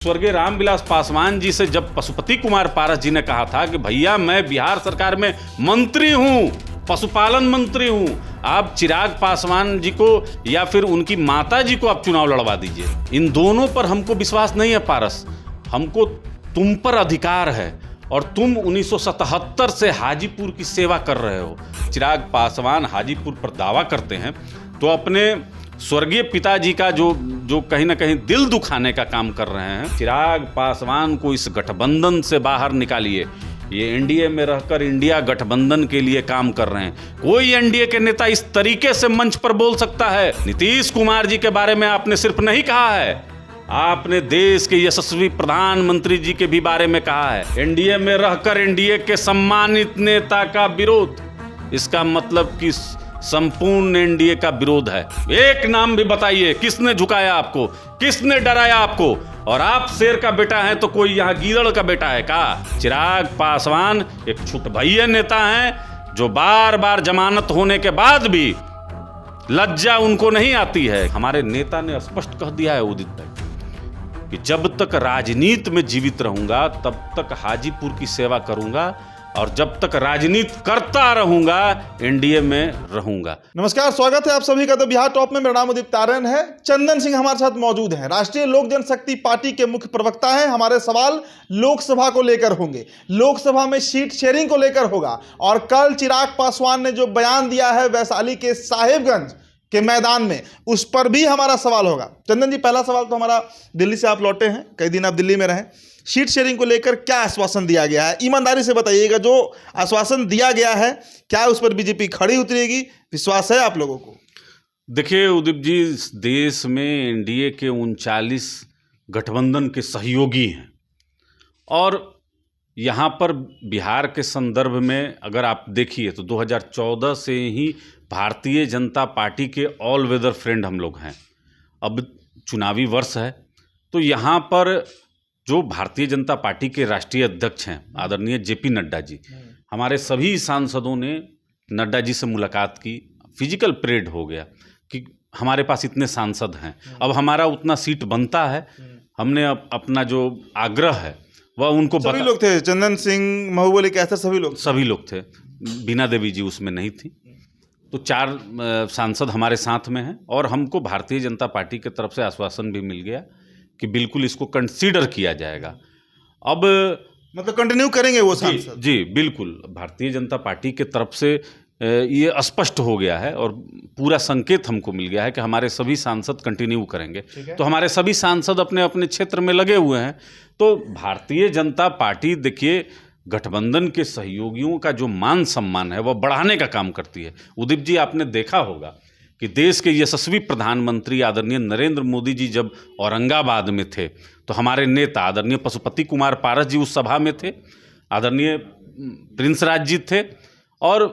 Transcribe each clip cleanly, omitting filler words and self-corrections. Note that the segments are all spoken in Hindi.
स्वर्गीय रामविलास पासवान जी से जब पशुपति कुमार पारस जी ने कहा था कि भैया मैं बिहार सरकार में मंत्री हूं, पशुपालन मंत्री हूं, आप चिराग पासवान जी को या फिर उनकी माता जी को आप चुनाव लड़वा दीजिए। इन दोनों पर हमको विश्वास नहीं है पारस, हमको तुम पर अधिकार है और तुम 1977 से हाजीपुर की सेवा कर रहे हो। चिराग पासवान हाजीपुर पर दावा करते हैं तो अपने स्वर्गीय पिताजी का जो कहीं ना कहीं दिल दुखाने का काम कर रहे हैं। चिराग पासवान को इस गठबंधन से बाहर निकालिए। ये एनडीए में रहकर इंडिया गठबंधन के लिए काम कर रहे हैं। कोई एनडीए के नेता इस तरीके से मंच पर बोल सकता है? नीतीश कुमार जी के बारे में आपने सिर्फ नहीं कहा है, आपने देश के यशस्वी प्रधानमंत्री जी के भी बारे में कहा है। एनडीए में रहकर एनडीए के सम्मानित नेता का विरोध, इसका मतलब कि संपूर्ण एनडीए का विरोध है। एक नाम भी बताइए, किसने झुकाया आपको, किसने डराया आपको? और आप शेर का बेटा है तो कोई यहाँ गीदड़ का बेटा है का? चिराग पासवान एक छुटभैया नेता हैं जो बार बार जमानत होने के बाद भी लज्जा उनको नहीं आती है। हमारे नेता ने स्पष्ट कह दिया है उदित भाई कि जब तक राजनीति में जीवित रहूंगा तब तक हाजीपुर की सेवा करूंगा और जब तक राजनीति करता रहूंगा एनडीए में रहूंगा। नमस्कार, स्वागत है आप सभी का। तो बिहार टॉप में मेरा नाम उदित तारण है। चंदन सिंह हमारे साथ मौजूद हैं, राष्ट्रीय लोक जनशक्ति पार्टी के मुख्य प्रवक्ता हैं। हमारे सवाल लोकसभा को लेकर होंगे, लोकसभा में सीट शेयरिंग को लेकर होगा और कल चिराग पासवान ने जो बयान दिया है वैशाली के साहेबगंज के मैदान में, उस पर भी हमारा सवाल होगा। चंदन जी, पहला सवाल तो हमारा, दिल्ली से आप लौटे हैं, कई दिन आप दिल्ली में रहे, सीट शेयरिंग को लेकर क्या आश्वासन दिया गया है? ईमानदारी से बताइएगा, जो आश्वासन दिया गया है क्या उस पर बीजेपी खड़ी उतरेगी? विश्वास है आप लोगों को? देखिए उदित जी, देश में एनडीए के 39 गठबंधन के सहयोगी हैं और यहाँ पर बिहार के संदर्भ में अगर आप देखिए तो 2014 से ही भारतीय जनता पार्टी के ऑल वेदर फ्रेंड हम लोग हैं। अब चुनावी वर्ष है तो यहाँ पर जो भारतीय जनता पार्टी के राष्ट्रीय अध्यक्ष हैं आदरणीय जेपी नड्डा जी, हमारे सभी सांसदों ने नड्डा जी से मुलाकात की। फिजिकल परेड हो गया कि हमारे पास इतने सांसद हैं, अब हमारा उतना सीट बनता है। हमने अपना जो आग्रह है वह उनको सभी लोग थे, चंदन सिंह, महबूब कैसर, सभी लोग थे। बीना देवी जी उसमें नहीं थी। तो 4 सांसद हमारे साथ में हैं और हमको भारतीय जनता पार्टी की तरफ से आश्वासन भी मिल गया कि बिल्कुल इसको कंसीडर किया जाएगा। अब मतलब कंटिन्यू करेंगे वो सांसद? जी बिल्कुल, भारतीय जनता पार्टी की तरफ से ये स्पष्ट हो गया है और पूरा संकेत हमको मिल गया है कि हमारे सभी सांसद कंटिन्यू करेंगे। तो हमारे सभी सांसद अपने अपने क्षेत्र में लगे हुए हैं। तो भारतीय जनता पार्टी, देखिए, गठबंधन के सहयोगियों का जो मान सम्मान है वह बढ़ाने का काम करती है। उदित जी, आपने देखा होगा कि देश के यशस्वी प्रधानमंत्री आदरणीय नरेंद्र मोदी जी जब औरंगाबाद में थे तो हमारे नेता आदरणीय पशुपति कुमार पारस जी उस सभा में थे, आदरणीय प्रिंस राज जी थे और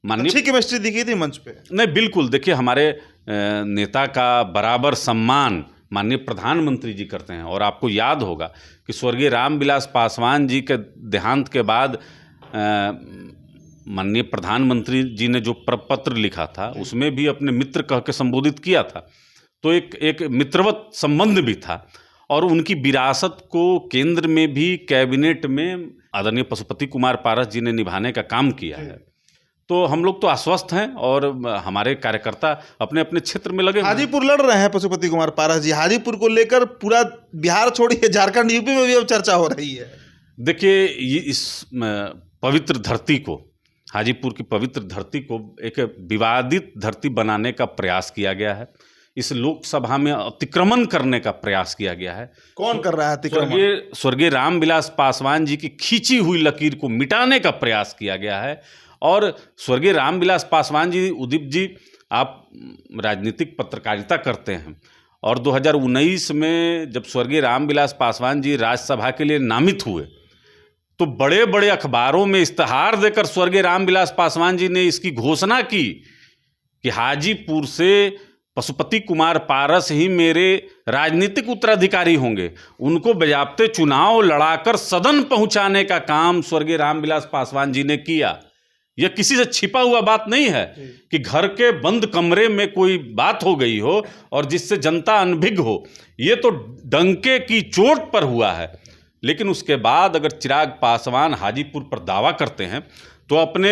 माननीय, अच्छी केमिस्ट्री दिखी थी मंच पे। नहीं बिल्कुल, देखिए हमारे नेता का बराबर सम्मान माननीय प्रधानमंत्री जी करते हैं। और आपको याद होगा कि स्वर्गीय रामविलास पासवान जी के देहांत के बाद माननीय प्रधानमंत्री जी ने जो प्रपत्र लिखा था उसमें भी अपने मित्र कह के संबोधित किया था। तो एक मित्रवत संबंध भी था और उनकी विरासत को केंद्र में भी कैबिनेट में आदरणीय पशुपति कुमार पारस जी ने निभाने का काम किया है। तो हम लोग तो आश्वस्त हैं और हमारे कार्यकर्ता अपने अपने क्षेत्र में लगे। हाजीपुर लड़ रहे हैं पशुपति कुमार पारस जी, हाजीपुर को लेकर पूरा बिहार छोड़िए, झारखंड, यूपी में भी अब चर्चा हो रही है। देखिए, ये इस पवित्र धरती को, हाजीपुर की पवित्र धरती को एक विवादित धरती बनाने का प्रयास किया गया है। इस लोकसभा में अतिक्रमण करने का प्रयास किया गया है। कौन कर रहा है अतिक्रमण? स्वर्गीय रामविलास पासवान जी की खींची हुई लकीर को मिटाने का प्रयास किया गया है। और स्वर्गीय रामविलास पासवान जी, उदित जी, आप राजनीतिक पत्रकारिता करते हैं और 2019 में जब स्वर्गीय रामविलास पासवान जी राज्यसभा के लिए नामित हुए तो बड़े बड़े अखबारों में इश्तहार देकर स्वर्गीय रामविलास पासवान जी ने इसकी घोषणा की कि हाजीपुर से पशुपति कुमार पारस ही मेरे राजनीतिक उत्तराधिकारी होंगे। उनको बजाबते चुनाव लड़ाकर सदन पहुंचाने का काम स्वर्गीय रामविलास पासवान जी ने किया। यह किसी से छिपा हुआ बात नहीं है कि घर के बंद कमरे में कोई बात हो गई हो और जिससे जनता अनभिज्ञ हो। ये तो डंके की चोट पर हुआ है। लेकिन उसके बाद अगर चिराग पासवान हाजीपुर पर दावा करते हैं तो अपने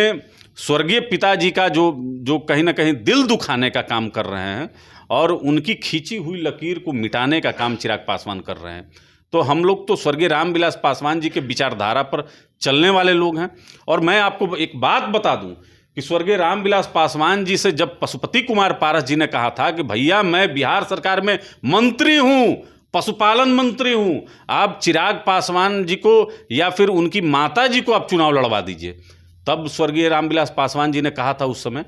स्वर्गीय पिताजी का जो कहीं ना कहीं दिल दुखाने का काम कर रहे हैं और उनकी खींची हुई लकीर को मिटाने का काम चिराग पासवान कर रहे हैं। तो हम लोग तो स्वर्गीय रामविलास पासवान जी के विचारधारा पर चलने वाले लोग हैं। और मैं आपको एक बात बता दूं कि स्वर्गीय रामविलास पासवान जी से जब पशुपति कुमार पारस जी ने कहा था कि भैया मैं बिहार सरकार में मंत्री हूं, पशुपालन मंत्री हूं, आप चिराग पासवान जी को या फिर उनकी माता जी को आप चुनाव लड़वा दीजिए, तब स्वर्गीय रामविलास पासवान जी ने कहा था उस समय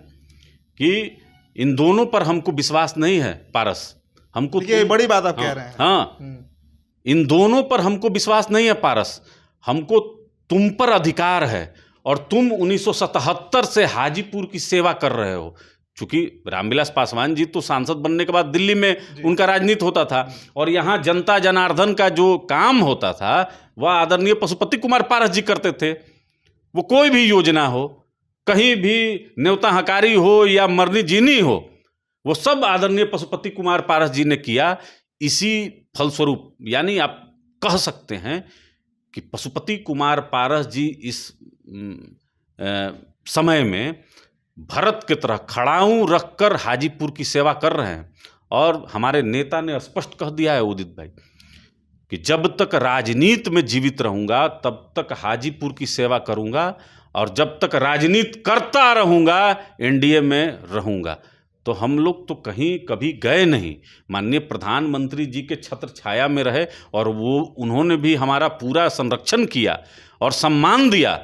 कि इन दोनों पर हमको विश्वास नहीं है पारस, हमको ये बड़ी बात आप कह रहे हैं। हाँ, इन दोनों पर हमको विश्वास नहीं है पारस, हमको तुम पर अधिकार है और तुम 1977 से हाजीपुर की सेवा कर रहे हो। चूंकि रामविलास पासवान जी तो सांसद बनने के बाद दिल्ली में उनका राजनीति होता था और यहाँ जनता जनार्दन का जो काम होता था वह आदरणीय पशुपति कुमार पारस जी करते थे। वो कोई भी योजना हो, कहीं भी न्योता हकारी हो या मरनी जीनी हो, वो सब आदरणीय पशुपति कुमार पारस जी ने किया। इसी फलस्वरूप यानी आप कह सकते हैं कि पशुपति कुमार पारस जी इस समय में भरत की तरह खड़ाऊं रखकर हाजीपुर की सेवा कर रहे हैं। और हमारे नेता ने स्पष्ट कह दिया है उदित भाई कि जब तक राजनीति में जीवित रहूंगा तब तक हाजीपुर की सेवा करूंगा और जब तक राजनीति करता रहूंगा एनडीए में रहूंगा। तो हम लोग तो कहीं कभी गए नहीं, माननीय प्रधानमंत्री जी के छत्र छाया में रहे और वो उन्होंने भी हमारा पूरा संरक्षण किया और सम्मान दिया।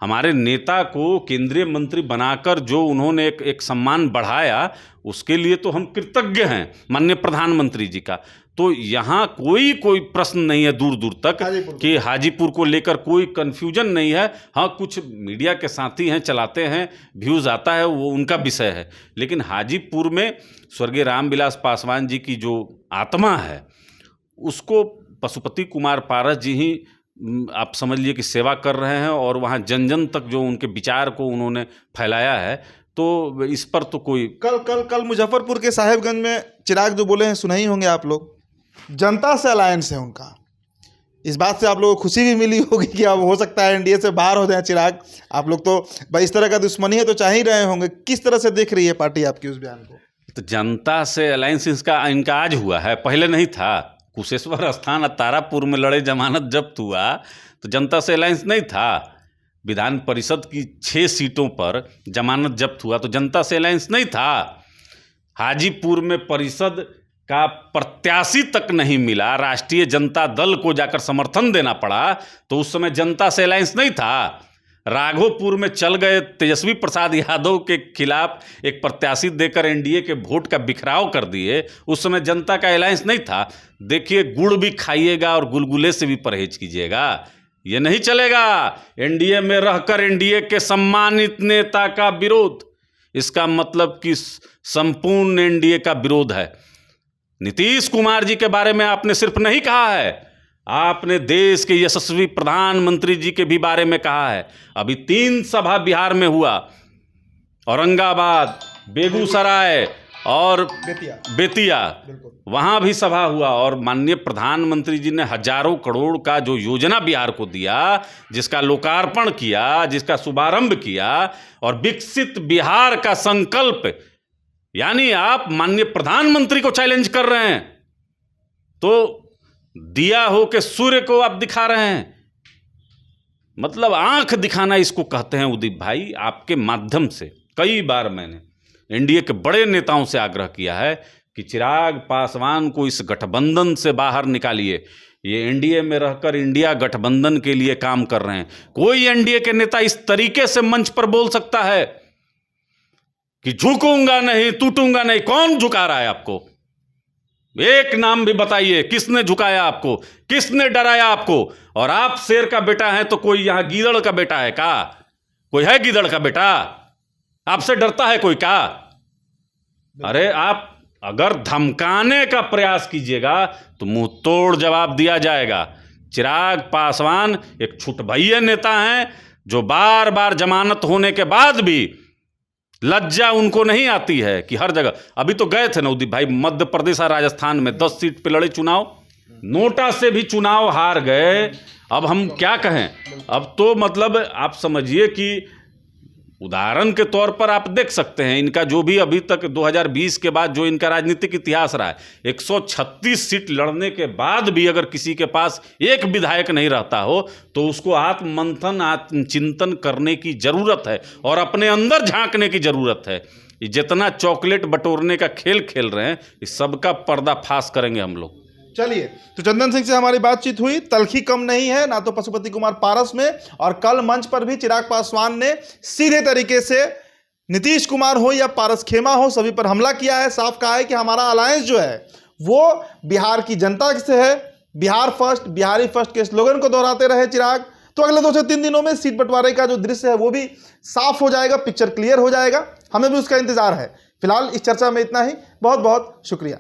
हमारे नेता को केंद्रीय मंत्री बनाकर जो उन्होंने एक सम्मान बढ़ाया, उसके लिए तो हम कृतज्ञ हैं माननीय प्रधानमंत्री जी का। तो यहाँ कोई प्रश्न नहीं है दूर दूर तक कि हाजीपुर को लेकर कोई कन्फ्यूजन नहीं है। हाँ, कुछ मीडिया के साथी हैं, चलाते हैं, व्यूज़ आता है, वो उनका विषय है। लेकिन हाजीपुर में स्वर्गीय रामविलास पासवान जी की जो आत्मा है उसको पशुपति कुमार पारस जी ही आप समझ लीजिए कि सेवा कर रहे हैं और वहाँ जन जन तक जो उनके विचार को उन्होंने फैलाया है। तो इस पर तो कोई कल मुजफ्फरपुर के साहेबगंज में चिराग जो बोले हैं सुना ही होंगे आप लोग, जनता से अलायंस है उनका। इस बात से आप लोगों को खुशी भी मिली होगी कि अब हो सकता है एनडीए से बाहर हो जाए चिराग। आप लोग तो भाई इस तरह का दुश्मनी है तो चाह ही रहे होंगे। किस तरह से देख रही है पार्टी आपकी उस बयान को? तो जनता से अलायंस इनका आज हुआ है, पहले नहीं था। कुशेश्वर स्थान और तारापुर में लड़े जमानत जब्त हुआ तो जनता से अलायंस नहीं था। विधान परिषद की 6 सीटों पर जमानत जब्त हुआ तो जनता से अलायंस नहीं था। हाजीपुर में परिषद का प्रत्याशी तक नहीं मिला, राष्ट्रीय जनता दल को जाकर समर्थन देना पड़ा, तो उस समय जनता से अलायंस नहीं था। राघोपुर में चल गए तेजस्वी प्रसाद यादव के खिलाफ एक प्रत्याशी देकर एनडीए के वोट का बिखराव कर दिए, उस समय जनता का अलायंस नहीं था। देखिए, गुड़ भी खाइएगा और गुलगुले से भी परहेज कीजिएगा, ये नहीं चलेगा। एनडीए में रहकर एनडीए के सम्मानित नेता का विरोध, इसका मतलब कि संपूर्ण एनडीए का विरोध है। नीतीश कुमार जी के बारे में आपने सिर्फ नहीं कहा है, आपने देश के यशस्वी प्रधानमंत्री जी के भी बारे में कहा है। अभी 3 सभा बिहार में हुआ, औरंगाबाद, बेगूसराय और बेतिया, वहाँ भी सभा हुआ और माननीय प्रधानमंत्री जी ने हजारों करोड़ का जो योजना बिहार को दिया, जिसका लोकार्पण किया, जिसका शुभारंभ किया और विकसित बिहार का संकल्प, यानी आप माननीय प्रधानमंत्री को चैलेंज कर रहे हैं। तो दिया हो के सूर्य को आप दिखा रहे हैं, मतलब आंख दिखाना इसको कहते हैं। उदित भाई, आपके माध्यम से कई बार मैंने एनडीए के बड़े नेताओं से आग्रह किया है कि चिराग पासवान को इस गठबंधन से बाहर निकालिए। ये एनडीए में रहकर इंडिया गठबंधन के लिए काम कर रहे हैं। कोई एनडीए के नेता इस तरीके से मंच पर बोल सकता है कि झुकूंगा नहीं, टूटूंगा नहीं? कौन झुका रहा है आपको? एक नाम भी बताइए, किसने झुकाया आपको, किसने डराया आपको? और आप शेर का बेटा है तो कोई यहां गीदड़ का बेटा है का? कोई है गीदड़ का बेटा? आपसे डरता है कोई का? अरे आप अगर धमकाने का प्रयास कीजिएगा तो मुंह तोड़ जवाब दिया जाएगा। चिराग पासवान एक छुटभइये नेता हैं, जो बार बार जमानत होने के बाद भी लज्जा उनको नहीं आती है कि हर जगह, अभी तो गए थे नवदीप भाई मध्य प्रदेश और राजस्थान में 10 सीट पे लड़े चुनाव, नोटा से भी चुनाव हार गए। अब हम क्या कहें, अब तो मतलब आप समझिए कि उदाहरण के तौर पर आप देख सकते हैं इनका जो भी अभी तक 2020 के बाद जो इनका राजनीतिक इतिहास रहा है, 136 सीट लड़ने के बाद भी अगर किसी के पास एक विधायक नहीं रहता हो तो उसको आत्ममंथन आत्मचिंतन करने की ज़रूरत है और अपने अंदर झांकने की ज़रूरत है। ये जितना चॉकलेट बटोरने का खेल खेल रहे हैं इस सबका पर्दाफाश करेंगे हम लोग। चलिए, तो चंदन सिंह से हमारी बातचीत हुई। तलखी कम नहीं है ना तो पशुपति कुमार पारस में, और कल मंच पर भी चिराग पासवान ने सीधे तरीके से नीतीश कुमार हो या पारस खेमा हो सभी पर हमला किया है। साफ कहा है कि हमारा अलायंस जो है वो बिहार की जनता से है, बिहार फर्स्ट, बिहारी फर्स्ट के स्लोगन को दोहराते रहे चिराग। तो अगले 2 से 3 दिनों में सीट बंटवारे का जो दृश्य है वो भी साफ हो जाएगा, पिक्चर क्लियर हो जाएगा। हमें भी उसका इंतजार है। फिलहाल इस चर्चा में इतना ही। बहुत बहुत शुक्रिया।